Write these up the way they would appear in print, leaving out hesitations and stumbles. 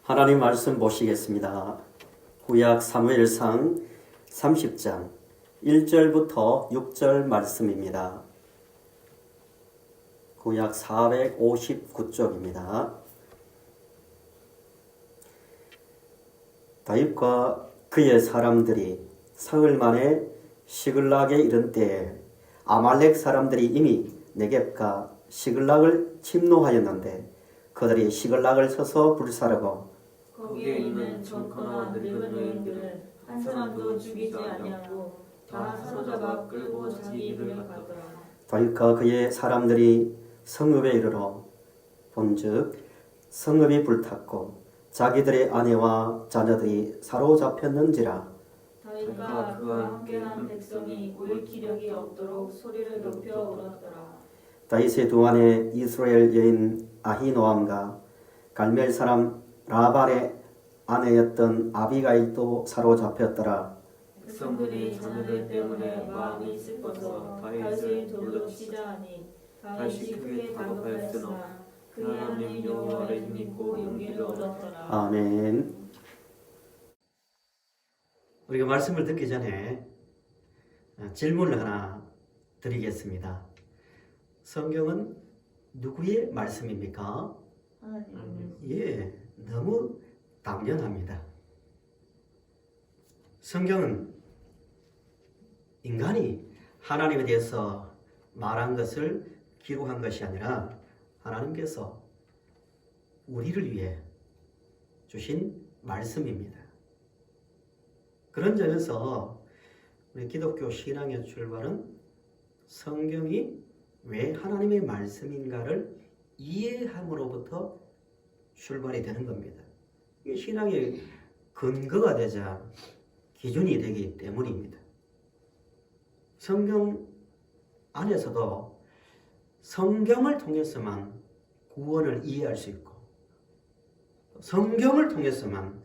하나님 말씀 보시겠습니다. 구약 사무엘상 30장 1절부터 6절 말씀입니다. 구약 459쪽입니다. 다윗과 그의 사람들이 사흘 만에 시글락에 이른 때에 아말렉 사람들이 이미 네겝과 시글락을 침노하였는데 그들이 시글락을 쳐서 불사르고 거기에 있는 젊거나 늙은 여인들을 한 사람도 죽이지 아니하고 다 사로잡아 끌고 자기 입을 가더라. 다윗과 그의 사람들이 성읍에 이르러 본즉 성읍이 불탔고 자기들의 아내와 자녀들이 사로잡혔는지라. 다윗과 그와 함께한 백성이 올 기력이 없도록 소리를 높여 울었더라. 다윗의 두 아내 이스라엘 여인 아히노암과 갈멜 사람 라발의 아내였던 아비가일도 사로잡혔더라. 백성들이 자녀들 때문에 마음이 슬퍼서 다윗을 돌로 치자 하니 다윗이 크게 다급하였으나 그의 하나님 여호와를 힘입고 용기를 얻었더라. 아멘. 우리가 말씀을 듣기 전에 질문을 하나 드리겠습니다. 성경은 누구의 말씀입니까? 예, 너무 당연합니다. 성경은 인간이 하나님에 대해서 말한 것을 기록한 것이 아니라 하나님께서 우리를 위해 주신 말씀입니다. 그런 점에서 우리 기독교 신앙의 출발은 성경이 왜 하나님의 말씀인가를 이해함으로부터 출발이 되는 겁니다. 이게 신앙의 근거가 되자 기준이 되기 때문입니다. 성경 안에서도 성경을 통해서만 구원을 이해할 수 있고 성경을 통해서만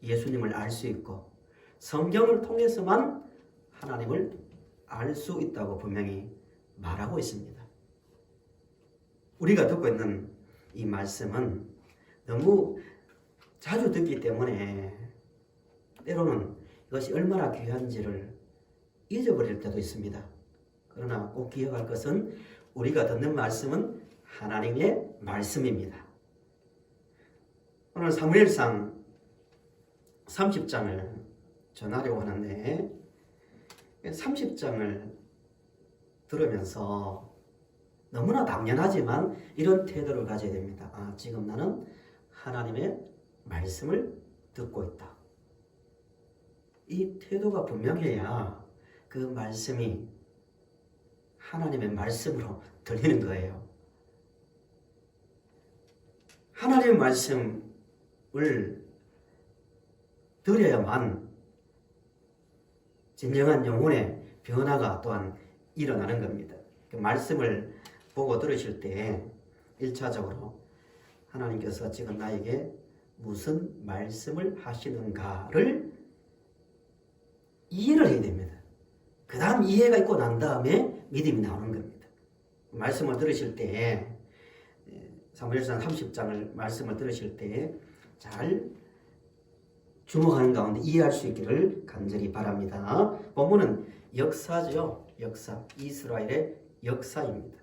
예수님을 알 수 있고 성경을 통해서만 하나님을 알 수 있다고 분명히 말하고 있습니다. 우리가 듣고 있는 이 말씀은 너무 자주 듣기 때문에 때로는 이것이 얼마나 귀한지를 잊어버릴 때도 있습니다. 그러나 꼭 기억할 것은 우리가 듣는 말씀은 하나님의 말씀입니다. 오늘 사무엘상 30장을 전하려고 하는데 30장을 들으면서 너무나 당연하지만 이런 태도를 가져야 됩니다. 지금 나는 하나님의 말씀을 듣고 있다. 이 태도가 분명해야 그 말씀이 하나님의 말씀으로 들리는 거예요. 하나님의 말씀을 들어야만 진정한 영혼의 변화가 또한 일어나는 겁니다. 그 말씀을 보고 들으실 때 1차적으로 하나님께서 지금 나에게 무슨 말씀을 하시는가를 이해를 해야 됩니다. 그 다음 이해가 있고 난 다음에 믿음이 나오는 겁니다. 말씀을 들으실 때 사무엘상 30장을 말씀을 들으실 때 잘 주목하는 가운데 이해할 수 있기를 간절히 바랍니다. 본문은 역사죠. 역사. 이스라엘의 역사입니다.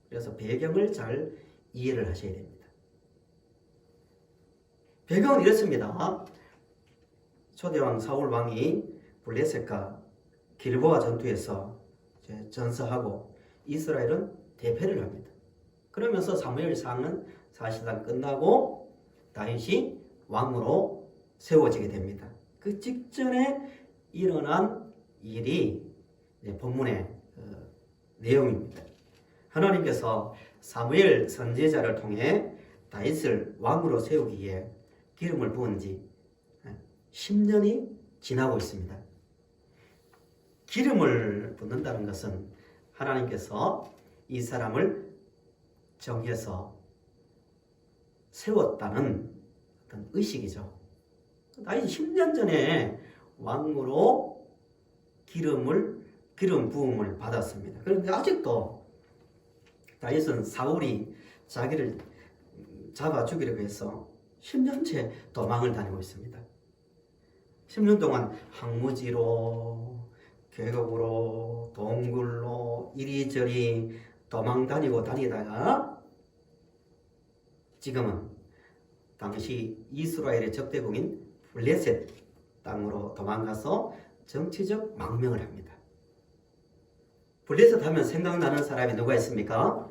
그래서 배경을 잘 이해를 하셔야 됩니다. 배경은 이렇습니다. 초대왕 사울왕이 블레셋과 길보아 전투에서 전사하고 이스라엘은 대패를 합니다. 그러면서 사무엘상은 사실상 끝나고 다윗이 왕으로 세워지게 됩니다. 그 직전에 일어난 일이 본문의 내용입니다. 하나님께서 사무엘 선지자를 통해 다윗을 왕으로 세우기에 기름을 부은 지 10년이 지나고 있습니다. 기름을 붓는다는 것은 하나님께서 이 사람을 정해서 세웠다는 어떤 의식이죠. 다윗이 10년 전에 왕으로 기름 부음을 받았습니다. 그런데 아직도 다윗은 사울이 자기를 잡아 죽이려고 해서 10년째 도망을 다니고 있습니다. 10년 동안 항무지로, 계곡으로, 동굴로 이리저리 도망 다니다가 지금은 당시 이스라엘의 적대국인 블레셋 땅으로 도망가서 정치적 망명을 합니다. 블레셋 하면 생각나는 사람이 누가 있습니까?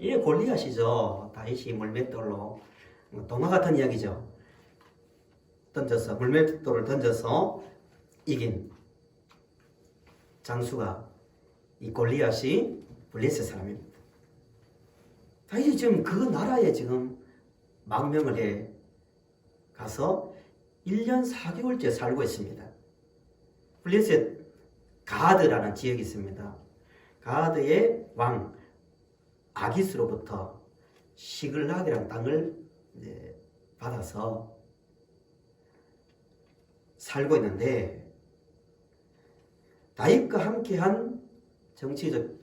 예, 골리앗이죠. 다윗이 물맷돌로, 동화 같은 이야기죠. 물맷돌을 던져서 이긴 장수가 이 골리앗이 블레셋 사람입니다. 다윗이 지금 그 나라에 지금 망명을 해 가서 1년 4개월째 살고 있습니다. 블레셋 가드라는 지역이 있습니다. 가드의 왕 아기스로부터 시글락이라는 땅을 받아서 살고 있는데, 다윗과 함께한 정치적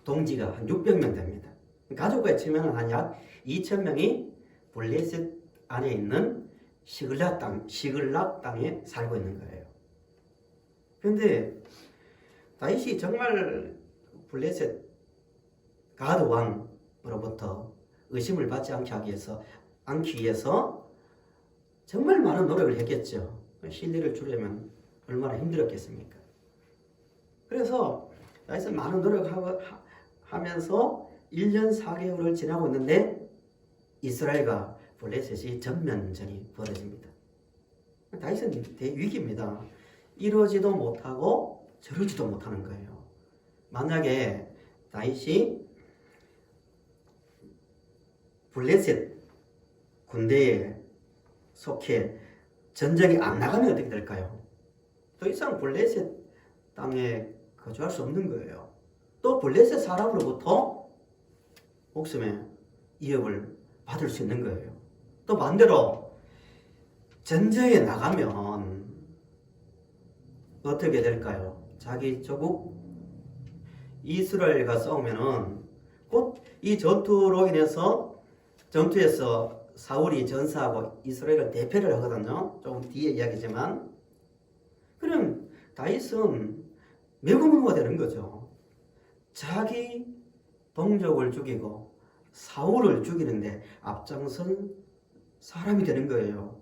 동지가 한 600명 됩니다. 가족과 치면 한 약 2,000명이 블레셋 안에 있는 시글락 땅에 살고 있는 거예요. 그런데 다윗이 정말 블레셋 가드 왕으로부터 의심을 받지 않기 위해서 정말 많은 노력을 했겠죠. 신뢰를 주려면 얼마나 힘들었겠습니까? 그래서 다윗은 많은 노력을 하면서 1년 4개월을 지나고 있는데 이스라엘과 블레셋이 전면전이 벌어집니다. 다윗은 대위기입니다. 이러지도 못하고 저러지도 못하는 거예요. 만약에 다윗이 블레셋 군대에 속해 전쟁이 안 나가면 어떻게 될까요? 더 이상 블레셋 땅에 거주할 수 없는 거예요. 또 블레셋 사람으로부터 목숨의 위협을 받을 수 있는 거예요. 또 반대로 전쟁에 나가면 어떻게 될까요? 자기 조국 이스라엘과 싸우면은 곧 이 전투에서 사울이 전사하고 이스라엘을 대패를 하거든요. 조금 뒤에 이야기지만, 그럼 다윗은 매국노가 되는 거죠. 자기 동족을 죽이고 사울을 죽이는데 앞장선 사람이 되는 거예요.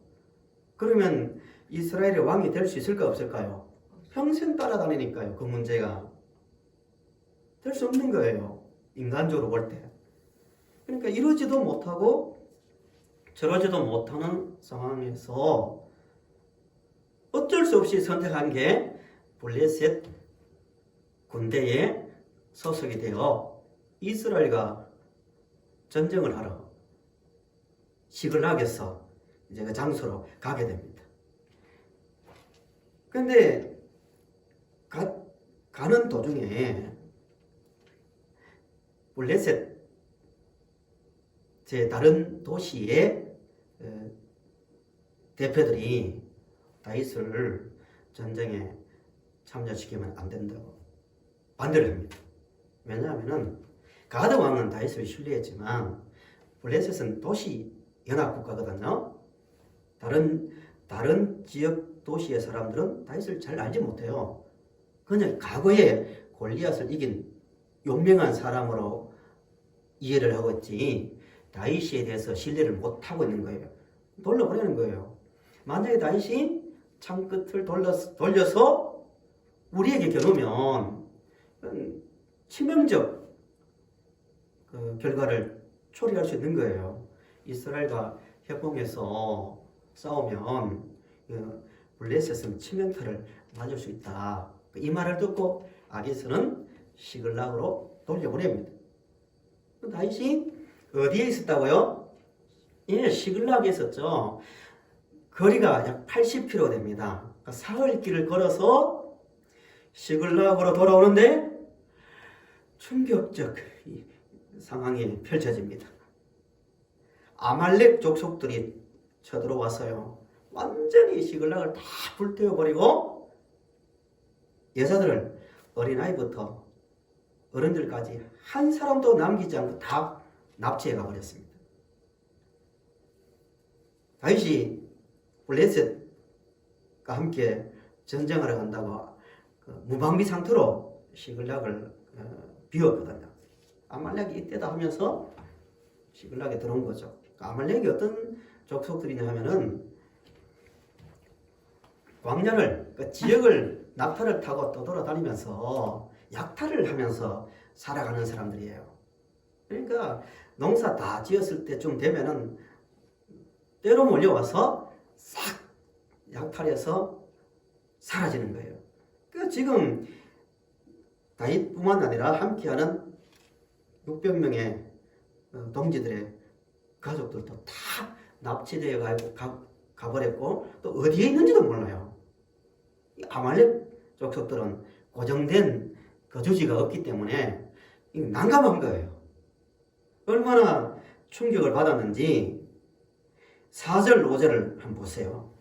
그러면 이스라엘의 왕이 될 수 있을까 없을까요? 평생 따라다니니까요. 그 문제가 될 수 없는 거예요. 인간적으로 볼 때. 그러니까 이러지도 못하고 저러지도 못하는 상황에서 어쩔 수 없이 선택한 게 블레셋 군대에 소속이 되어 이스라엘과 전쟁을 하러 시글락에서 이제 그 장소로 가게 됩니다. 그런데 가는 도중에 블레셋 제 다른 도시의 대표들이 다윗을 전쟁에 참여시키면 안 된다고 반대를 합니다. 왜냐하면 가드 왕은 다윗을 신뢰했지만 블레셋은 도시 연합국가거든요. 다른 지역 도시의 사람들은 다윗을 잘 알지 못해요. 그냥 과거에 골리앗을 이긴 용맹한 사람으로 이해를 하고 있지 다윗에 대해서 신뢰를 못하고 있는 거예요. 돌려보내는 거예요. 만약에 다윗이 창끝을 돌려서 우리에게 겨누면 치명적 결과를 초래할 수 있는 거예요. 이스라엘과 협공해서 싸우면 블레셋은 치명타를 맞을 수 있다. 이 말을 듣고 아기스는 시글락으로 돌려보냅니다. 다윗이 어디에 있었다고요? 예, 시글락에 있었죠. 거리가 약 80km 됩니다. 그러니까 사흘길을 걸어서 시글락으로 돌아오는데 충격적 상황이 펼쳐집니다. 아말렉 족속들이 쳐들어와서요. 완전히 시글락을 다 불태워버리고 여자들을 어린아이부터 어른들까지 한 사람도 남기지 않고 다 납치해 가버렸습니다. 다윗이 블레셋과 함께 전쟁하러 간다고 무방비 상태로 시글락을 비웠거든요. 아말렉이 이때다 하면서 시글락에 들어온 거죠. 아말렉이 어떤 족속들이냐 하면은 광야를 그 지역을 낙타를 타고 떠돌아다니면서 약탈을 하면서 살아가는 사람들이에요. 그러니까 농사 다 지었을 때쯤 되면은 때로 몰려와서 싹 약탈해서 사라지는 거예요. 그 지금 다윗뿐만 아니라 함께하는 600명의 동지들의 가족들도 다 납치되어 가버렸고 또 어디에 있는지도 몰라요. 이 아말렉 족속들은 고정된 거주지가 없기 때문에 난감한 거예요. 얼마나 충격을 받았는지 4절 5절을 한번 보세요.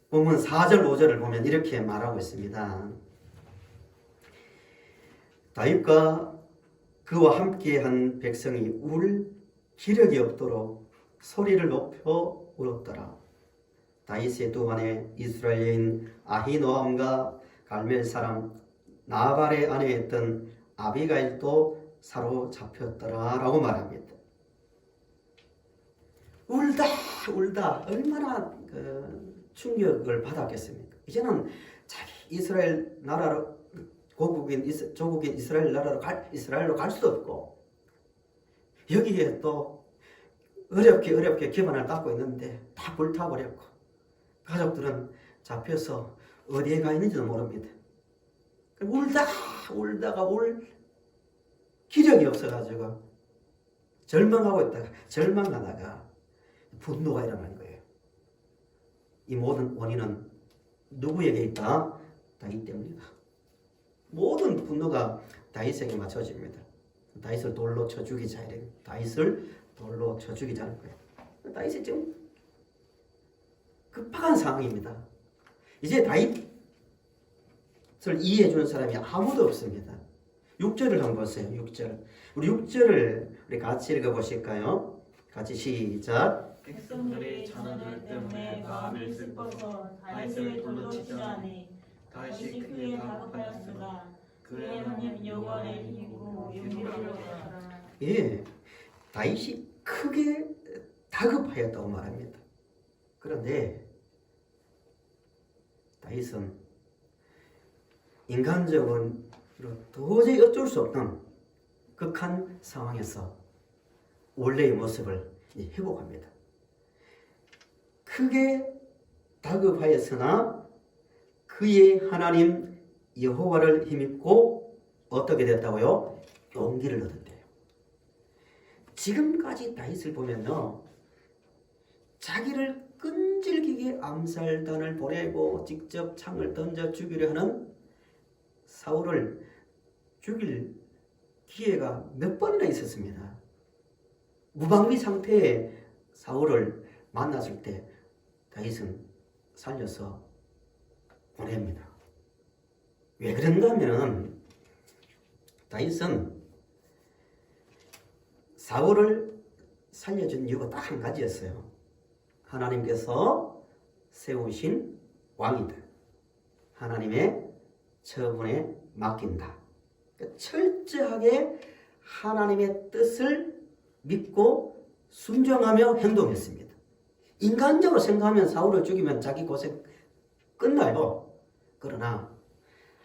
보면 4절 5절을 보면 이렇게 말하고 있습니다. 다윗과 그와 함께한 백성이 울 기력이 없도록 소리를 높여 울었더라. 다윗의 두 아내 이스라엘 여인 아히노암과 갈멜 사람 나발의 아내였던 아비가일도 사로잡혔더라 라고 말합니다. 울다 얼마나 충격을 받았겠습니까? 이제는 자기 이스라엘 나라로 조국인 이스라엘 나라로 이스라엘로 갈 수도 없고 여기에 또 어렵게 기반을 닦고 있는데 다 불타버렸고 가족들은 잡혀서 어디에 가 있는지도 모릅니다. 울다가 울 기력이 없어가지고 절망하다가 분노가 일어나는 거예요. 이 모든 원인은 누구에게 있다? 다윗 때문이다. 모든 분노가 다윗에게 맞춰집니다. 다윗을 돌로 쳐 죽이자 이래. 다윗을 돌로 쳐 죽이자는 거예요. 다윗이 지금 급박한 상황입니다. 이제 다윗을 이해해 주는 사람이 아무도 없습니다. 6절을 한번 보세요. 6절. 우리 6절을 우리 같이 읽어 보실까요? 같이 시작. 백성들이 자녀들 때문에 마음을 슬퍼서 다윗을 돌로 치자니 다윗이 크게 다급하였으나 그의 하나님 여호와를 힘입고 용기를 얻었더라. 예, 다윗이 크게 다급하였다고 말합니다. 그런데 다윗은 인간적으로 도저히 어쩔 수 없는 극한 상황에서 원래의 모습을 회복합니다. 크게 다급하였으나 그의 하나님 여호와를 힘입고 어떻게 됐다고요? 용기를 얻었대요. 지금까지 다윗을 보면요, 자기를 끈질기게 암살단을 보내고 직접 창을 던져 죽이려 하는 사울을 죽일 기회가 몇 번이나 있었습니다. 무방비 상태의 사울을 만났을 때 다윗은 살려서 보냅니다. 왜 그런가 하면 다윗은 사울을 살려준 이유가 딱 한 가지였어요. 하나님께서 세우신 왕이다. 하나님의 처분에 맡긴다. 그러니까 철저하게 하나님의 뜻을 믿고 순종하며 행동했습니다. 인간적으로 생각하면 사울을 죽이면 자기 고생 끝나요. 그러나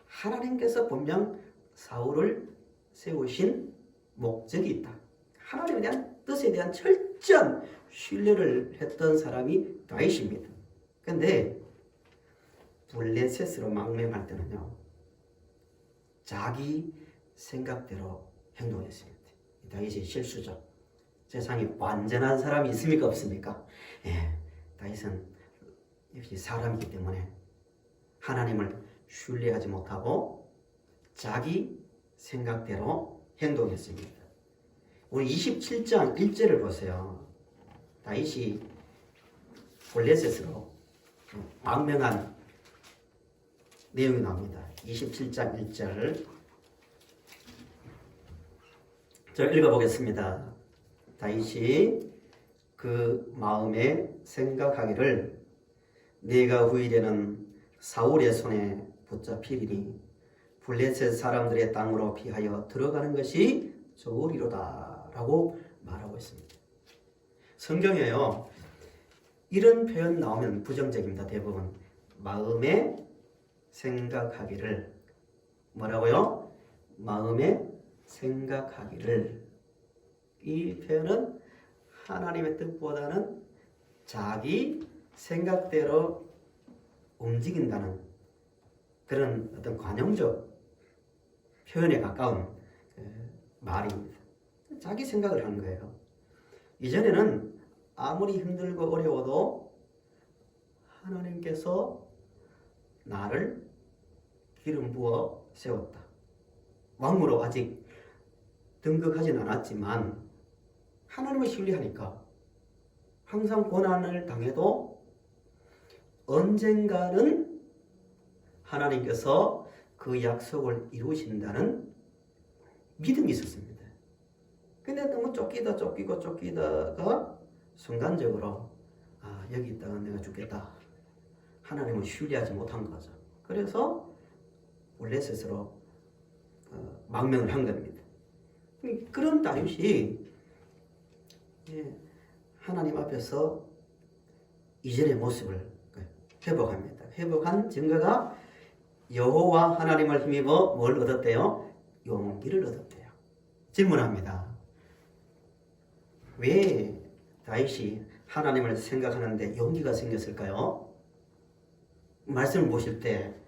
하나님께서 분명 사울을 세우신 목적이 있다. 하나님에 대한 뜻에 대한 철저한 신뢰를 했던 사람이 다윗입니다. 그런데 블레셋으로 망명할 때는요, 자기 생각대로 행동했습니다. 다윗의 실수죠. 세상에 완전한 사람이 있습니까? 없습니까? 예, 다윗은 역시 사람이기 때문에 하나님을 신뢰하지 못하고 자기 생각대로 행동했습니다. 우리 27장 1절을 보세요. 다윗이 블레셋으로 망명한 내용이 나옵니다. 27장 1절 저 읽어보겠습니다. 다윗이 그 마음에 생각하기를 네가 후일에는 사울의 손에 붙잡히리니 블레셋 사람들의 땅으로 피하여 들어가는 것이 좋으리로다 라고 말하고 있습니다. 성경에요 이런 표현 나오면 부정적입니다. 대부분 마음에 생각하기를 뭐라고요? 마음에 생각하기를. 이 표현은 하나님의 뜻보다는 자기 생각대로 움직인다는 그런 어떤 관용적 표현에 가까운 말입니다. 자기 생각을 하는 거예요. 이전에는 아무리 힘들고 어려워도 하나님께서 나를 기름 부어 세웠다. 왕으로 아직 등극하진 않았지만 하나님을 신뢰하니까 항상 고난을 당해도 언젠가는 하나님께서 그 약속을 이루신다는 믿음이 있었습니다. 근데 너무 쫓기다가 순간적으로 여기 있다가 내가 죽겠다. 하나님을 신뢰하지 못한 거죠. 그래서 블레셋으로 망명을 한 겁니다. 그런 다윗이 하나님 앞에서 이전의 모습을 회복합니다. 회복한 증거가 여호와 하나님을 힘입어 뭘 얻었대요? 용기를 얻었대요. 질문합니다. 왜 다윗이 하나님을 생각하는데 용기가 생겼을까요? 말씀을 보실 때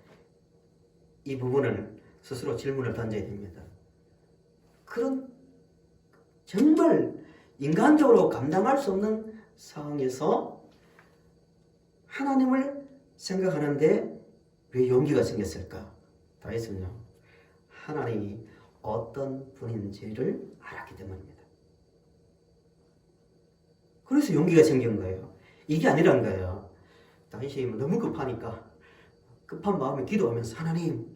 이 부분을 스스로 질문을 던져야 됩니다. 그런 정말 인간적으로 감당할 수 없는 상황에서 하나님을 생각하는데 왜 용기가 생겼을까? 다윗은요, 하나님이 어떤 분인지를 알았기 때문입니다. 그래서 용기가 생긴 거예요. 이게 아니란 거예요. 다윗이 너무 급하니까 급한 마음에 기도하면서 하나님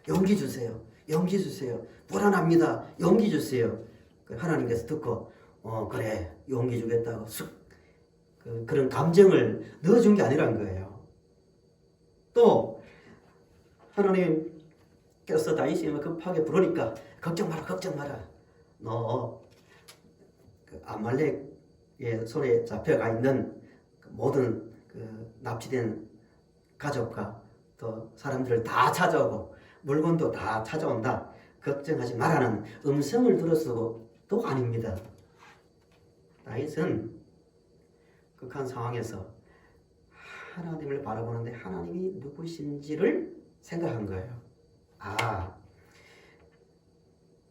용기 주세요. 용기 주세요. 불안합니다. 용기 주세요. 하나님께서 듣고 그래 용기 주겠다고 그런 감정을 넣어준 게 아니란 거예요. 또 하나님께서 다윗이 급하게 부르니까 걱정 마라. 너 아말렉의 손에 잡혀가 있는 모든 납치된 가족과 또 사람들을 다 찾아오고 물건도 다 찾아온다. 걱정하지 말라는 음성을 들었어도 또 아닙니다. 다윗은 극한 상황에서 하나님을 바라보는데 하나님이 누구신지를 생각한 거예요.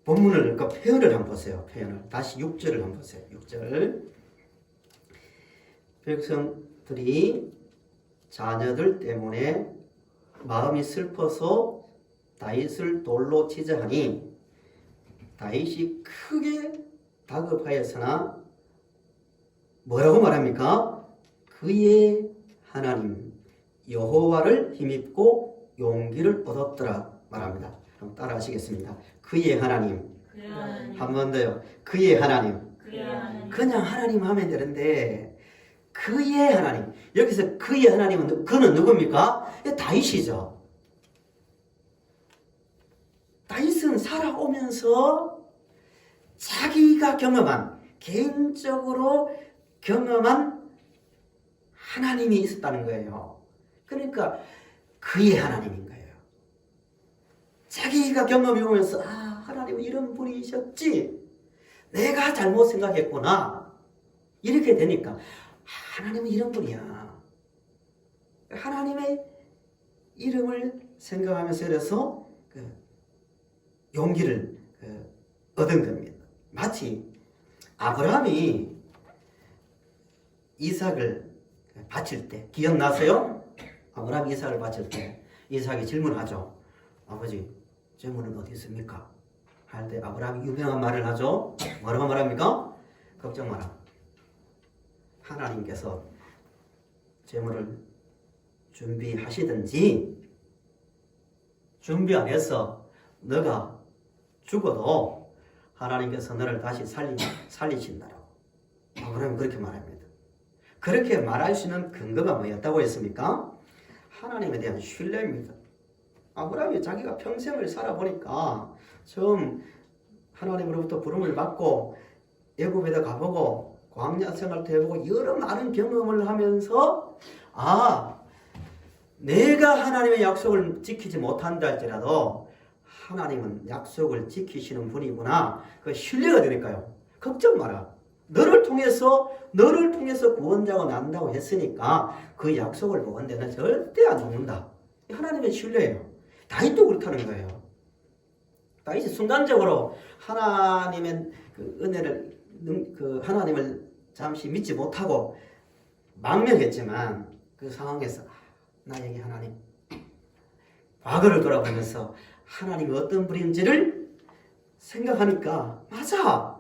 본문을 표현을 한번 보세요. 표현을 다시 6절을 한번 보세요. 6절 백성들이 자녀들 때문에 마음이 슬퍼서 다윗을 돌로 치자 하니 다윗이 크게 다급하였으나 뭐라고 말합니까? 그의 하나님 여호와를 힘입고 용기를 얻었더라 말합니다. 그럼 따라 하시겠습니다. 그의 하나님. 한 번 더요. 그의 하나님. 그냥 하나님 하면 되는데 그의 하나님. 여기서 그의 하나님은 그는 누굽니까? 다윗이죠. 다윗은 살아오면서 자기가 경험한 개인적으로 경험한 하나님이 있었다는 거예요. 그러니까 그의 하나님인 거예요. 자기가 경험해 오면서 하나님은 이런 분이셨지. 내가 잘못 생각했구나. 이렇게 되니까 하나님은 이런 분이야. 하나님의 이름을 생각하면서 그래서 용기를 얻은 겁니다. 마치 아브라함이 이삭을 바칠 때 기억나세요? 아브라함이 이삭을 바칠 때 이삭이 질문하죠. 아버지 제물은 어디 있습니까? 할 때 아브라함이 유명한 말을 하죠. 뭐라고 말합니까? 걱정 마라. 하나님께서 제물을 준비하시든지 준비 안 해서 너가 죽어도 하나님께서 너를 다시 살리신다라고 아브라함이 그렇게 말합니다. 그렇게 말할 수 있는 근거가 뭐였다고 했습니까? 하나님에 대한 신뢰입니다. 아브라함이 자기가 평생을 살아보니까 처음 하나님으로부터 부름을 받고 애굽에도 가보고 광야 생활도 해보고 여러 많은 경험을 하면서 내가 하나님의 약속을 지키지 못한다 할지라도 하나님은 약속을 지키시는 분이구나. 그 신뢰가 되니까요. 걱정 마라. 너를 통해서 구원자가 난다고 했으니까 그 약속을 보건 데는 절대 안 죽는다. 하나님의 신뢰예요. 다윗도 그렇다는 거예요. 다윗이 순간적으로 하나님의 그 은혜를 하나님을 잠시 믿지 못하고 망명했지만 그 상황에서 나에게 하나님, 과거를 돌아보면서 하나님이 어떤 분인지를 생각하니까 맞아.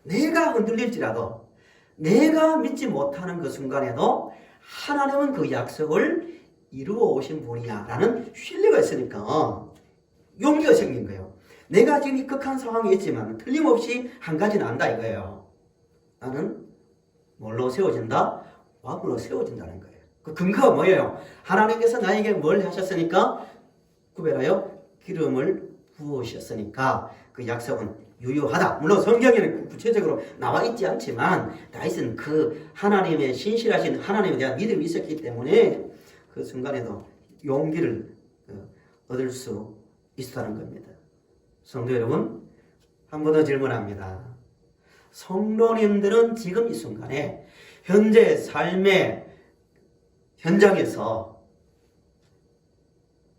내가 흔들릴지라도 내가 믿지 못하는 그 순간에도 하나님은 그 약속을 이루어 오신 분이야 라는 신뢰가 있으니까 용기가 생긴 거예요. 내가 지금 이 극한 상황에 있지만 틀림없이 한 가지는 안다 이거예요. 나는 뭘로 세워진다? 왕으로 세워진다는 거예요. 그 근거가 뭐예요? 하나님께서 나에게 뭘 하셨으니까? 구별하여 기름을 부으셨으니까 그 약속은 유효하다. 물론 성경에는 구체적으로 나와 있지 않지만 다윗은 그 하나님의 신실하신 하나님에 대한 믿음이 있었기 때문에 그 순간에도 용기를 얻을 수 있었다는 겁니다. 성도 여러분, 한 번 더 질문합니다. 성도님들은 지금 이 순간에 현재 삶의 현장에서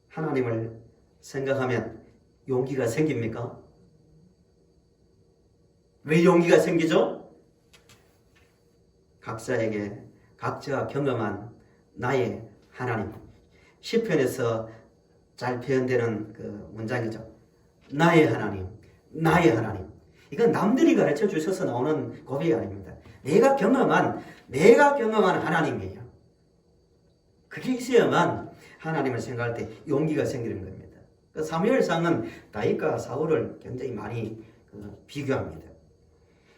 하나님을 생각하면 용기가 생깁니까? 왜 용기가 생기죠? 각자에게 각자가 경험한 나의 하나님. 시편에서 잘 표현되는 그 문장이죠. 나의 하나님, 나의 하나님. 이건 남들이 가르쳐 주셔서 나오는 고백이 아닙니다. 내가 경험한 하나님이에요. 그게 있어야만 하나님을 생각할 때 용기가 생기는 겁니다. 사무엘상은 다윗과 사울을 굉장히 많이 비교합니다.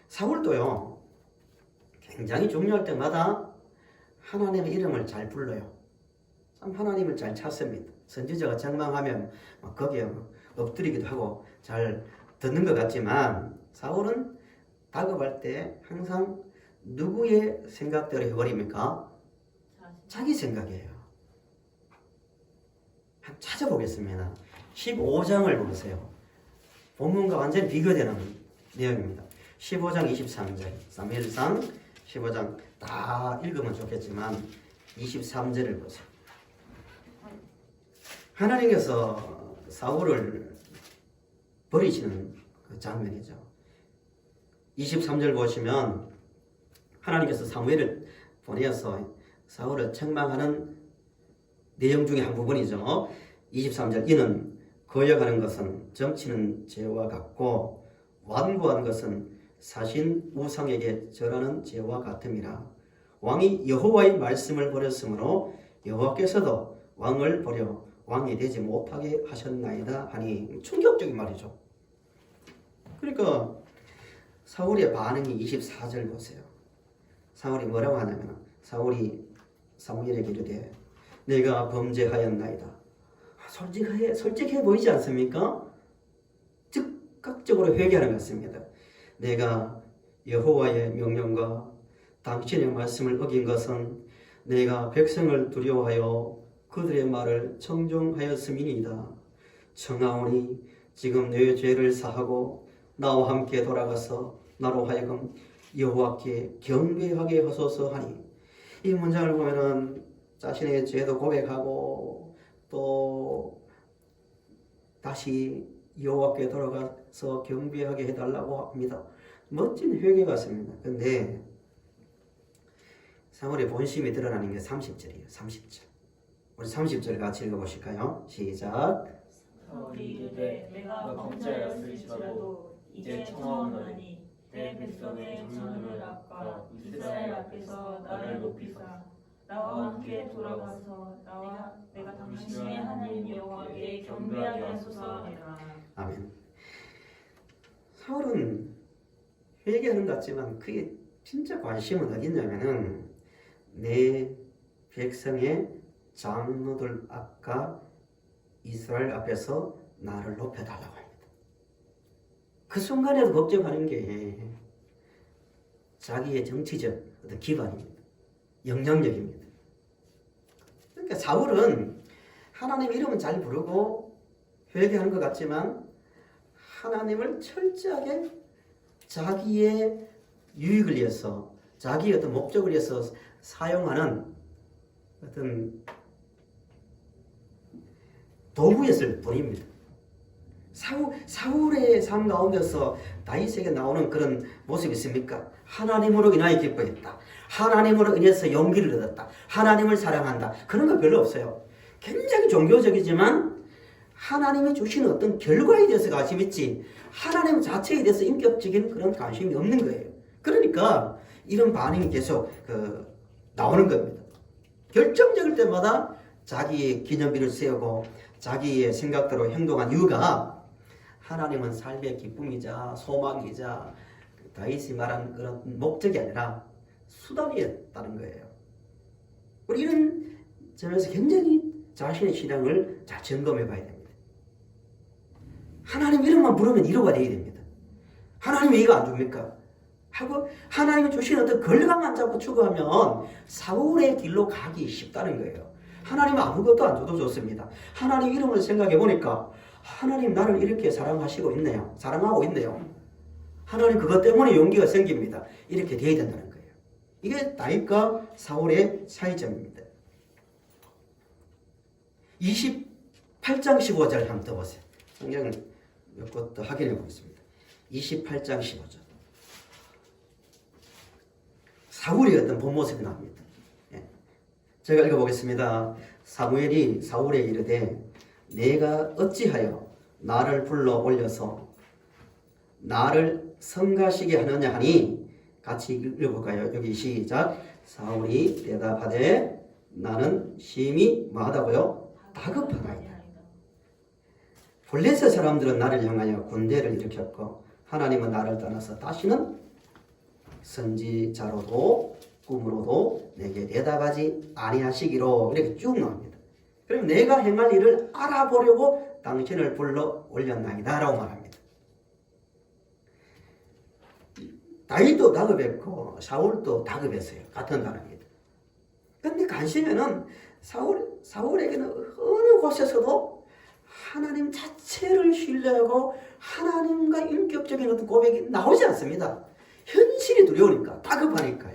사울도요, 굉장히 중요할 때마다 하나님의 이름을 잘 불러요. 참 하나님을 잘 찾습니다. 선지자가 책망하면 거기에 엎드리기도 하고 잘 듣는 것 같지만 사울은 다급할 때 항상 누구의 생각대로 해버립니까? 자기 생각이에요. 한번 찾아보겠습니다. 15장을 보세요. 본문과 완전히 비교되는 내용입니다. 15장 23절 사무엘상 15장 다 읽으면 좋겠지만 23절을 보세요. 하나님께서 사울을 버리시는 그 장면이죠. 23절 보시면 하나님께서 사무엘을 보내어서 사울을 책망하는 내용 중에 한 부분이죠. 23절 이는 거역하는 것은 점치는 죄와 같고 완고한 것은 사신 우상에게 절하는 죄와 같음이라. 왕이 여호와의 말씀을 버렸으므로 여호와께서도 왕을 버려 왕이 되지 못하게 하셨나이다 하니 충격적인 말이죠. 그러니까 사울의 반응이 24절 보세요. 사울이 뭐라고 하냐면 사울이 사무엘에게 이르되 내가 범죄하였나이다. 솔직해 보이지 않습니까? 즉각적으로 회개하는 것 같습니다. 내가 여호와의 명령과 당신의 말씀을 어긴 것은 내가 백성을 두려워하여 그들의 말을 청종하였음이니이다. 청하오니 지금 내 죄를 사하고 나와 함께 돌아가서 나로 하여금 여호와께 경배하게 하소서 하니, 이 문장을 보면은 자신의 죄도 고백하고 또 다시 여호와께 돌아가서 경배하게 해달라고 합니다. 멋진 회개 같습니다. 근데 사울의 본심이 드러나는 게 30절이에요. 30절. 우리 30절 같이 읽어보실까요? 시작. 사울이 이르되 내가 범죄하였을지라도 이제 청하오나니 내 백성의 장로를 앞과 이스라엘 앞에서 나를 높이사 나와 함께 돌아가서 내가 당신의 하나님 여호와께 경배하게 하소서 하라. 아멘. 사울은 회개하는 것 같지만 그게 진짜 관심은 어디 있냐면은 내 백성의 장로들 아까 이스라엘 앞에서 나를 높여달라고 합니다. 그 순간에도 걱정하는 게 자기의 정치적 어떤 기반입니다. 영향력입니다. 그러니까 사울은 하나님 이름은 잘 부르고 회개하는 것 같지만 하나님을 철저하게 자기의 유익을 위해서 자기의 어떤 목적을 위해서 사용하는 어떤 도구였을 뿐입니다. 사울의 삶 가운데서 다윗에게 나오는 그런 모습이 있습니까? 하나님으로 인하여 기뻐했다. 하나님으로 인해서 용기를 얻었다. 하나님을 사랑한다. 그런 거 별로 없어요. 굉장히 종교적이지만 하나님이 주시는 어떤 결과에 대해서 관심이 있지 하나님 자체에 대해서 인격적인 그런 관심이 없는 거예요. 그러니까 이런 반응이 계속 나오는 겁니다. 결정적일 때마다 자기의 기념비를 세우고 자기의 생각대로 행동한 이유가 하나님은 삶의 기쁨이자 소망이자 다윗이 말한 그런 목적이 아니라 수단이었다는 거예요. 우리 이런 점에서 굉장히 자신의 신앙을 잘 점검해 봐야 됩니다. 하나님 이름만 부르면 이루가 되어야 됩니다. 하나님 왜 이거 안 줍니까? 하고 하나님이 주신 어떤 결과만 자꾸 추구하면 사울의 길로 가기 쉽다는 거예요. 하나님 아무것도 안 줘도 좋습니다. 하나님 이름을 생각해 보니까 하나님 나를 이렇게 사랑하시고 있네요. 사랑하고 있네요. 하나님 그것 때문에 용기가 생깁니다. 이렇게 돼야 된다는 거예요. 이게 다윗과 사울의 차이점입니다. 28장 15절 한번 떠보세요. 성경을 몇 곳 더 확인해 보겠습니다. 28장 15절. 사울의 어떤 본 모습이 나옵니다. 제가 읽어보겠습니다. 사무엘이 사울에 이르되 내가 어찌하여 나를 불러 올려서 나를 성가시게 하느냐 하니 같이 읽어볼까요? 여기 시작. 사울이 대답하되 나는 심히 뭐하다고요? 다급하나이다. 블레셋 사람들은 나를 향하여 군대를 일으켰고 하나님은 나를 떠나서 다시는 선지자로도 꿈으로도 내게 대답하지 아니하시기로 이렇게 쭉 나옵니다. 그럼 내가 행할 일을 알아보려고 당신을 불러 올렸나이다 라고 말합니다. 다윗도 다급했고 사울도 다급했어요. 같은 사람입니다. 그런데 간신에는 사울에게는 어느 곳에서도 하나님 자체를 신뢰하고 하나님과 인격적인 어떤 고백이 나오지 않습니다. 현실이 두려우니까 다급하니까요.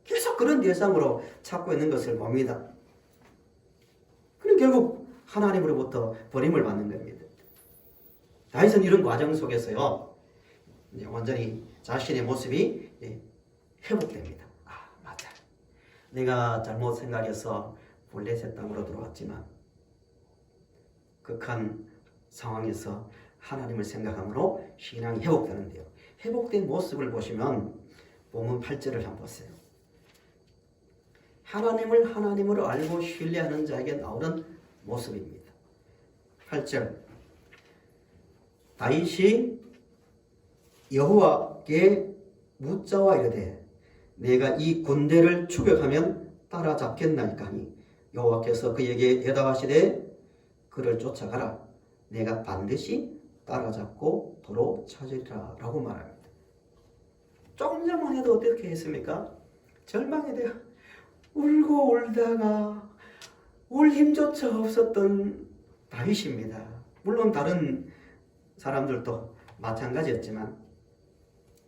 계속 그런 대상으로 찾고 있는 것을 봅니다. 그럼 결국 하나님으로부터 버림을 받는 겁니다. 다윗은 이런 과정 속에서요, 완전히 자신의 모습이 회복됩니다. 아, 맞아. 내가 잘못 생각해서 블레셋 땅으로 들어왔지만 극한 상황에서 하나님을 생각함으로 신앙이 회복되는데요. 회복된 모습을 보시면 본문 8절을 한번 보세요. 하나님을 하나님으로 알고 신뢰하는 자에게 나오는 모습입니다. 8절. 다윗이 여호와께 묻자와 이르되 내가 이 군대를 추격하면 따라잡겠나이까 하니 여호와께서 그에게 대답하시되 그를 쫓아가라. 내가 반드시 따라잡고 도로 찾으리라 라고 말합니다. 조금 전만 해도 어떻게 했습니까? 절망에 대해 울고 울다가 울 힘조차 없었던 다윗입니다. 물론 다른 사람들도 마찬가지였지만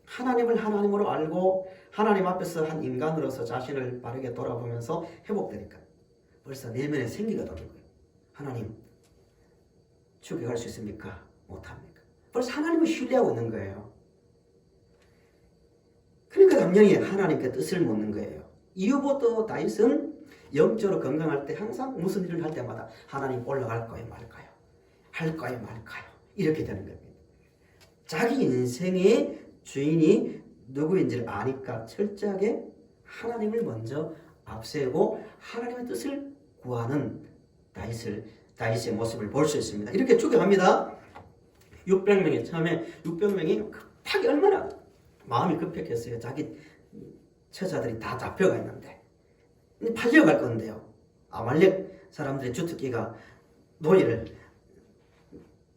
하나님을 하나님으로 알고 하나님 앞에서 한 인간으로서 자신을 바르게 돌아보면서 회복되니까 벌써 내면에 생기가 도는 거예요. 하나님 추격할 수 있습니까? 못합니까? 벌써 하나님을 신뢰하고 있는 거예요. 그러니까 당연히 하나님께 뜻을 묻는 거예요. 이후부터 다윗은 영적으로 건강할 때 항상 무슨 일을 할 때마다 하나님 올라갈 거예요 말까요? 할 거예요 말까요? 이렇게 되는 겁니다. 자기 인생의 주인이 누구인지를 아니까 철저하게 하나님을 먼저 앞세우고 하나님의 뜻을 구하는 다윗의 모습을 볼 수 있습니다. 이렇게 추격합니다. 600명이 처음에 600명이 급하게 얼마나 마음이 급했겠어요. 자기 처자들이 다 잡혀가 있는데 팔려갈 건데요. 아말렉 사람들의 주특기가 노예를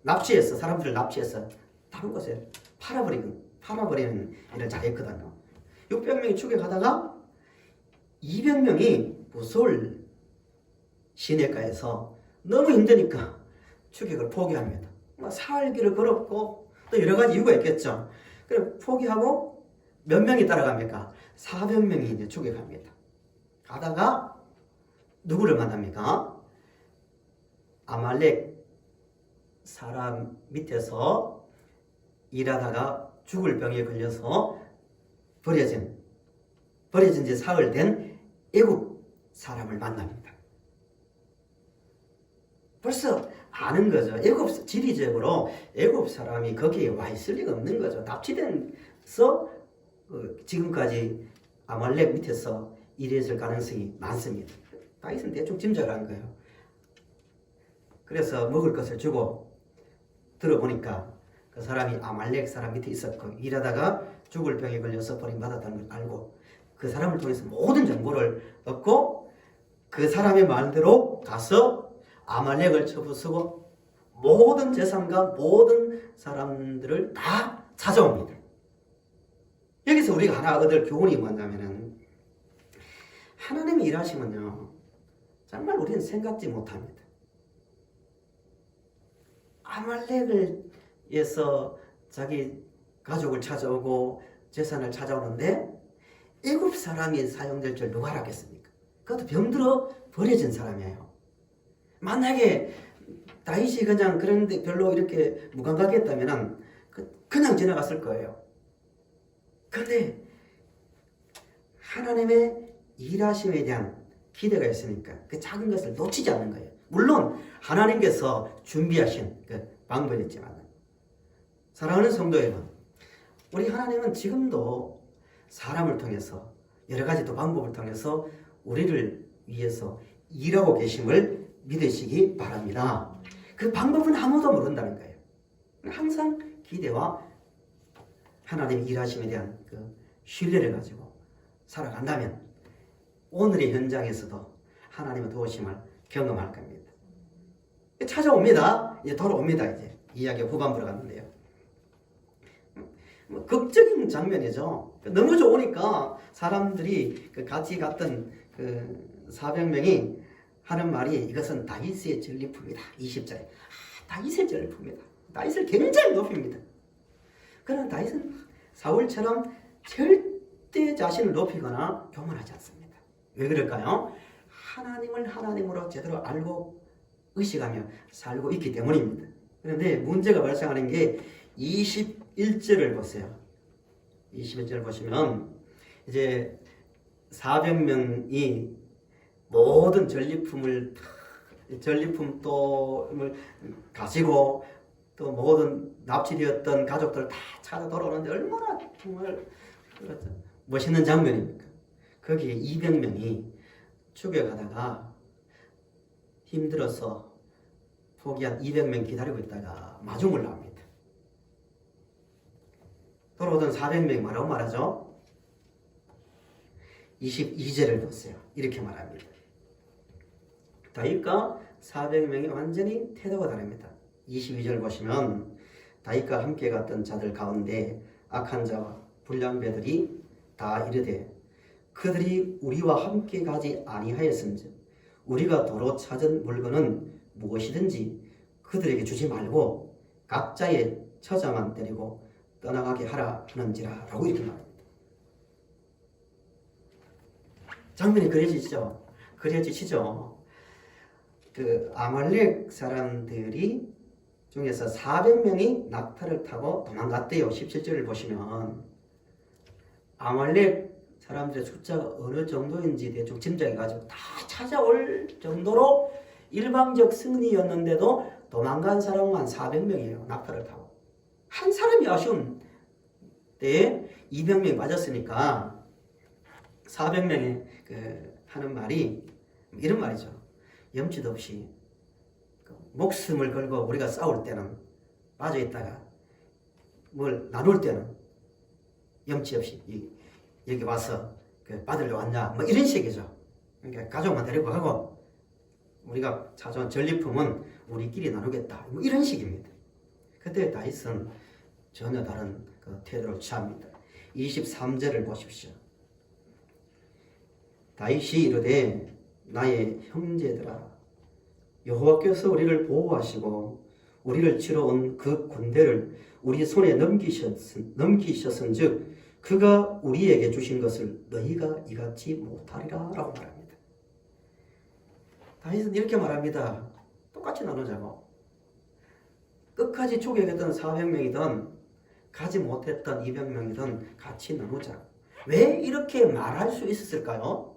납치해서 사람들을 납치해서 다른 곳에 팔아버리는 일을 잘했거든요. 600명이 추격하다가 200명이 무솔 시내가에서 너무 힘드니까 추격을 포기합니다. 사흘 길을 걸었고 또 여러 가지 이유가 있겠죠. 그래 포기하고 몇 명이 따라갑니까? 400명이 이제 추격합니다. 가다가 누구를 만납니까? 아말렉 사람 밑에서 일하다가 죽을 병에 걸려서 버려진 지 사흘 된 애굽 사람을 만납니다. 벌써 아는 거죠. 지리적으로 애굽 사람이 거기에 와 있을 리가 없는 거죠. 납치돼서 지금까지 아말렉 밑에서 일했을 가능성이 많습니다. 다윗은 대충 짐작한 거예요. 그래서 먹을 것을 주고 들어보니까 그 사람이 아말렉 사람 밑에 있었고 일하다가 죽을 병에 걸려서 버림받았다는 걸 알고 그 사람을 통해서 모든 정보를 얻고 그 사람의 말대로 가서 아말렉을 쳐부수고 모든 재산과 모든 사람들을 다 찾아옵니다. 여기서 우리가 하나 얻을 교훈이 뭐냐면은 하나님이 일하시면요 정말 우리는 생각지 못합니다. 아말렉에서 자기 가족을 찾아오고 재산을 찾아오는데 애굽 사람이 사용될 줄 누가 알았겠습니까? 그것도 병들어 버려진 사람이에요. 만약에 다윗이 그냥 그런데 별로 이렇게 무감각해 했다면 그냥 지나갔을 거예요. 그런데 하나님의 일하심에 대한 기대가 있으니까 그 작은 것을 놓치지 않는 거예요. 물론 하나님께서 준비하신 그 방법이었지만 사랑하는 성도 여러분, 우리 하나님은 지금도 사람을 통해서 여러 가지 또 방법을 통해서 우리를 위해서 일하고 계심을 믿으시기 바랍니다. 그 방법은 아무도 모른다는 거예요. 항상 기대와 하나님의 일하심에 대한 그 신뢰를 가지고 살아간다면 오늘의 현장에서도 하나님의 도우심을 경험할 겁니다. 찾아옵니다. 이제 돌아옵니다. 이제 이야기 후반부로 갔는데요. 극적인 장면이죠. 너무 좋으니까 사람들이 같이 갔던 그 400명이 하는 말이 이것은 다윗의 전리품이다. 20절에 다윗의 전리품이다. 다윗을 굉장히 높입니다. 그러나 다윗은 사울처럼 절대 자신을 높이거나 교만하지 않습니다. 왜 그럴까요? 하나님을 하나님으로 제대로 알고 의식하며 살고 있기 때문입니다. 그런데 문제가 발생하는 게 21절을 보세요. 21절을 보시면 이제 400명이 모든 전리품을 가지고 또 모든 납치되었던 가족들 다 찾아 돌아오는데 얼마나 정말 멋있는 장면입니까? 거기에 200명이 추격하다가 힘들어서 포기한 200명 기다리고 있다가 마중을 납니다. 돌아오던 400명이 뭐라고 말하죠? 22절을 보세요. 이렇게 말합니다. 다윗과 400명이 완전히 태도가 다릅니다. 22절 보시면 다윗과 함께 갔던 자들 가운데 악한 자와 불량배들이 다 이르되 그들이 우리와 함께 가지 아니하였은즉 우리가 도로 찾은 물건은 무엇이든지 그들에게 주지 말고 각자의 처자만 때리고 떠나가게 하라 하는지라 라고 이렇게 말합니다. 장면이 그려지시죠? 그 아말렉 사람들이 중에서 400명이 낙타를 타고 도망갔대요. 17절을 보시면 아말렉 사람들의 숫자가 어느 정도인지 대충 짐작해가지고 다 찾아올 정도로 일방적 승리였는데도 도망간 사람만 400명이에요. 낙타를 타고. 한 사람이 아쉬운 때에 200명이 빠졌으니까 400명이 하는 말이 이런 말이죠. 염치도 없이 목숨을 걸고 우리가 싸울 때는 빠져있다가 뭘 나눌 때는 염치 없이 여기 와서 받으려 왔냐 뭐 이런 식이죠. 그러니까 가족만 데리고 가고 우리가 찾아온 전리품은 우리끼리 나누겠다. 뭐 이런 식입니다. 그때 다윗은 전혀 다른 그 태도를 취합니다. 23절을 보십시오. 다윗이 이르되 나의 형제들아 여호와께서 우리를 보호하시고 우리를 치러 온 그 군대를 우리 손에 넘기셨은즉 그가 우리에게 주신 것을 너희가 이같이 못하리라 라고 말합니다. 다윗은 이렇게 말합니다. 똑같이 나누자고. 끝까지 추격했던 400명이든 가지 못했던 200명이든 같이 나누자. 왜 이렇게 말할 수 있었을까요?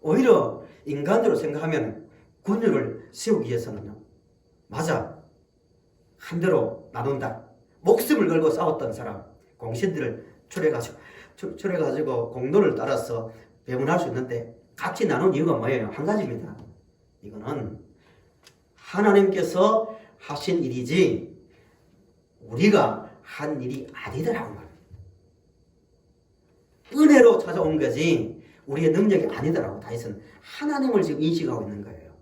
오히려 인간으로 생각하면 군주를 세우기 위해서는요. 맞아. 한 대로 나눈다. 목숨을 걸고 싸웠던 사람, 공신들을 추려가지고 공로를 따라서 배분할 수 있는데 같이 나눈 이유가 뭐예요? 한 가지입니다. 이거는 하나님께서 하신 일이지 우리가 한 일이 아니더라고 말입니다. 은혜로 찾아온 거지 우리의 능력이 아니더라고. 다윗은 하나님을 지금 인식하고 있는 거예요.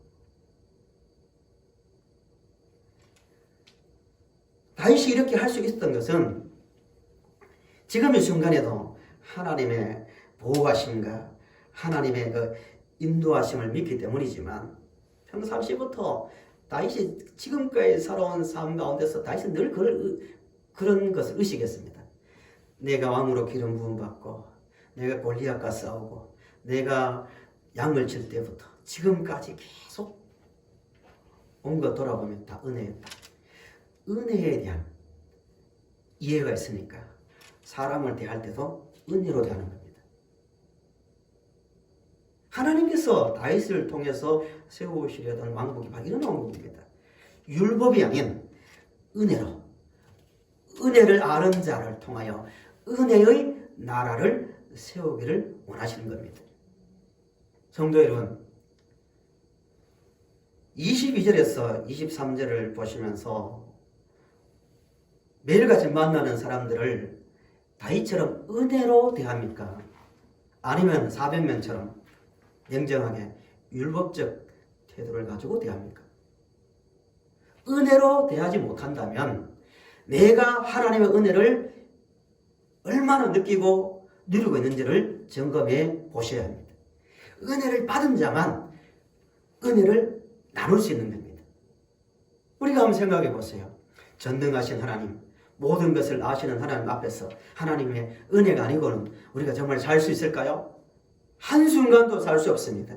다윗이 이렇게 할 수 있었던 것은 지금 이 순간에도 하나님의 보호하심과 하나님의 그 인도하심을 믿기 때문이지만 평상시부터 다윗이 지금까지 살아온 삶 가운데서 다윗은 늘 그런 것을 의식했습니다. 내가 왕으로 기름 부음 받고 내가 골리앗과 싸우고 내가 양을 칠 때부터 지금까지 계속 온 것 돌아보면 다 은혜였다. 은혜에 대한 이해가 있으니까 사람을 대할 때도 은혜로 대하는 겁니다. 하나님께서 다윗을 통해서 세우시려던 왕국이 바로 이런 왕국입니다. 율법이 아닌 은혜로, 은혜를 아는 자를 통하여 은혜의 나라를 세우기를 원하시는 겁니다. 성도 여러분, 22절에서 23절을 보시면서 매일같이 만나는 사람들을 다윗처럼 은혜로 대합니까? 아니면 400명처럼 냉정하게 율법적 태도를 가지고 대합니까? 은혜로 대하지 못한다면 내가 하나님의 은혜를 얼마나 느끼고 누리고 있는지를 점검해 보셔야 합니다. 은혜를 받은 자만 은혜를 나눌 수 있는 겁니다. 우리가 한번 생각해 보세요. 전능하신 하나님, 모든 것을 아시는 하나님 앞에서 하나님의 은혜가 아니고는 우리가 정말 살 수 있을까요? 한순간도 살 수 없습니다.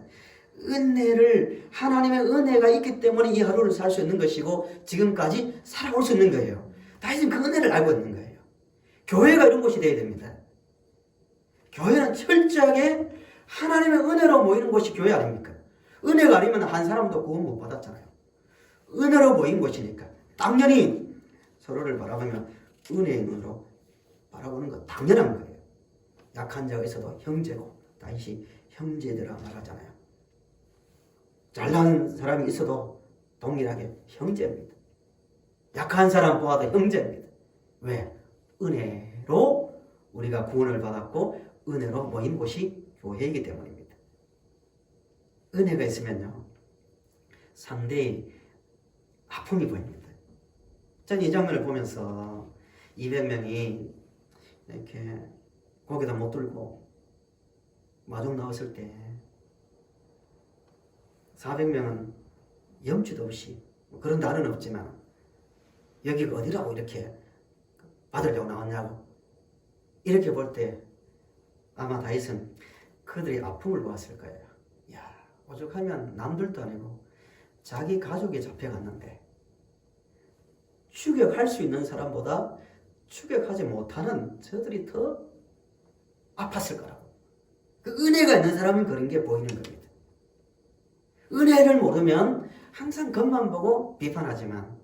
하나님의 은혜가 있기 때문에 이 하루를 살 수 있는 것이고 지금까지 살아올 수 있는 거예요. 다윗은 그 은혜를 알고 있는 거예요. 교회가 이런 곳이 되어야 됩니다. 교회는 철저하게 하나님의 은혜로 모이는 곳이 교회 아닙니까? 은혜가 아니면 한 사람도 구원 못 받았잖아요. 은혜로 모인 곳이니까 당연히 서로를 바라보면 은혜의 눈으로 바라보는 건 당연한 거예요. 약한 자가 있어도 형제고 다윗이 형제들아 말하잖아요. 잘난 사람이 있어도 동일하게 형제입니다. 약한 사람 보아도 형제입니다. 왜? 은혜로 우리가 구원을 받았고 은혜로 모인 곳이 교회이기 때문입니다. 은혜가 있으면요 상대의 아픔이 보입니다. 전 이 장면을 보면서 200명이 이렇게 고개도 못 들고 마중 나왔을 때 400명은 염치도 없이 그런 날은 없지만 여기가 어디라고 이렇게 받으려고 나왔냐고 이렇게 볼 때 아마 다윗은 그들의 아픔을 보았을 거예요. 야, 오죽하면 남들도 아니고 자기 가족이 잡혀갔는데 추격할 수 있는 사람보다 추격하지 못하는 저들이 더 아팠을 거라고. 그 은혜가 있는 사람은 그런 게 보이는 겁니다. 은혜를 모르면 항상 겉만 보고 비판하지만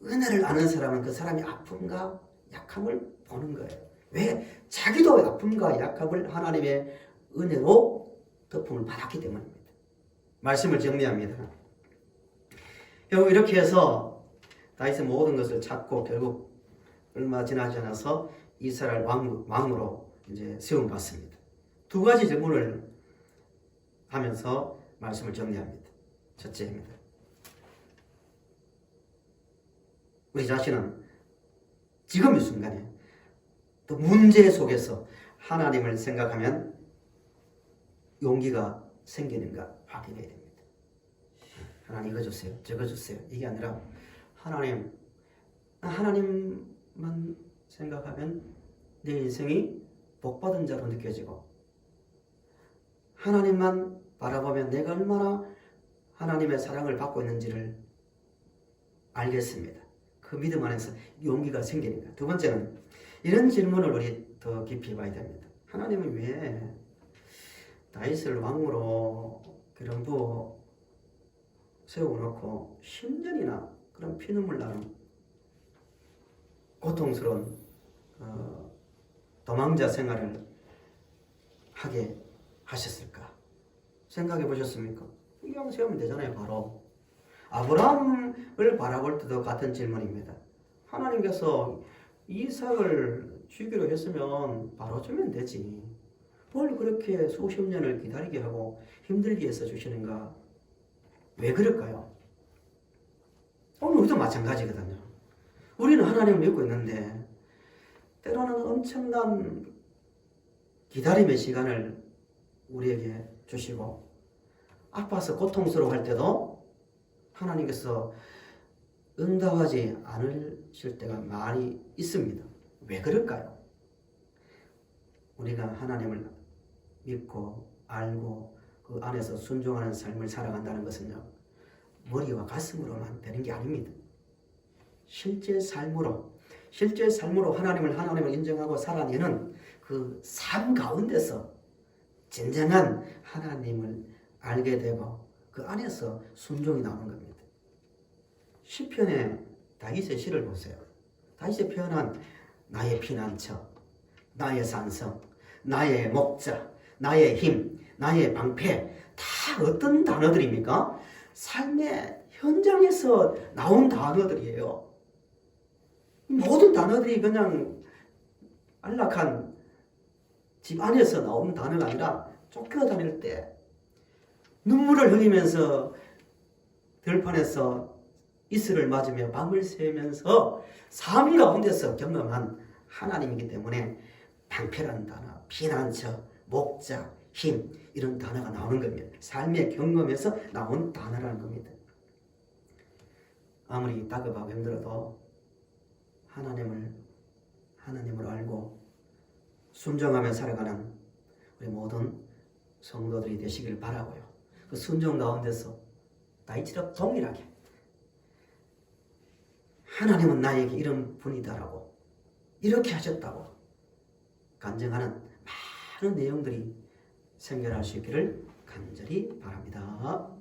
은혜를 아는 사람은 그 사람의 아픔과 약함을 보는 거예요. 왜? 자기도 아픔과 약함을 하나님의 은혜로 덮음을 받았기 때문입니다. 말씀을 정리합니다. 결국 이렇게 해서 다윗은 모든 것을 찾고 결국 얼마 지나지 않아서 이스라엘 왕으로 이제 세움받습니다. 두 가지 질문을 하면서 말씀을 정리합니다. 첫째입니다. 우리 자신은 지금 이 순간에 또 문제 속에서 하나님을 생각하면 용기가 생기는가 확인해야 됩니다. 하나님 이거 주세요, 저거 주세요. 이게 아니라 하나님만 생각하면 내 인생이 복받은 자로 느껴지고 하나님만 바라보면 내가 얼마나 하나님의 사랑을 받고 있는지를 알겠습니다. 그 믿음 안에서 용기가 생기니까. 두 번째는 이런 질문을 우리 더 깊이 봐야 됩니다. 하나님은 왜 다윗을 왕으로 그런 부어 세워놓고 10년이나 그런 피눈물 나는 고통스러운 도망자 생활을 하게 하셨을까? 생각해 보셨습니까? 이왕 세우면 되잖아요. 바로 아브라함을 바라볼 때도 같은 질문입니다. 하나님께서 이삭을 주기로 했으면 바로 주면 되지. 뭘 그렇게 수십 년을 기다리게 하고 힘들게 해서 주시는가? 왜 그럴까요? 오늘 우리도 마찬가지거든요. 우리는 하나님을 믿고 있는데 때로는 엄청난 기다림의 시간을 우리에게 주시고 아파서 고통스러워할 때도 하나님께서 응답하지 않으실 때가 많이 있습니다. 왜 그럴까요? 우리가 하나님을 믿고 알고 그 안에서 순종하는 삶을 살아간다는 것은요, 머리와 가슴으로만 되는 게 아닙니다. 실제 삶으로 하나님을 인정하고 살아내는 그 삶 가운데서 진정한 하나님을 알게 되고 그 안에서 순종이 나오는 겁니다. 시편의 다윗의 시를 보세요. 다윗이 표현한 나의 피난처, 나의 산성, 나의 목자, 나의 힘, 나의 방패, 다 어떤 단어들입니까? 삶의 현장에서 나온 단어들이에요. 모든 단어들이 그냥 안락한 집 안에서 나오는 단어가 아니라 쫓겨다닐 때 눈물을 흘리면서 들판에서 이슬을 맞으며 밤을 새면서 삶 가운데서 경험한 하나님이기 때문에 방패라는 단어, 피난처, 목자, 힘 이런 단어가 나오는 겁니다. 삶의 경험에서 나온 단어라는 겁니다. 아무리 다급하고 힘들어도 하나님을 알고 순종하며 살아가는 우리 모든 성도들이 되시길 바라고요. 그 순종 가운데서 다윗처럼 동일하게 하나님은 나에게 이런 분이다라고 이렇게 하셨다고 간증하는 많은 내용들이 생겨날 수 있기를 간절히 바랍니다.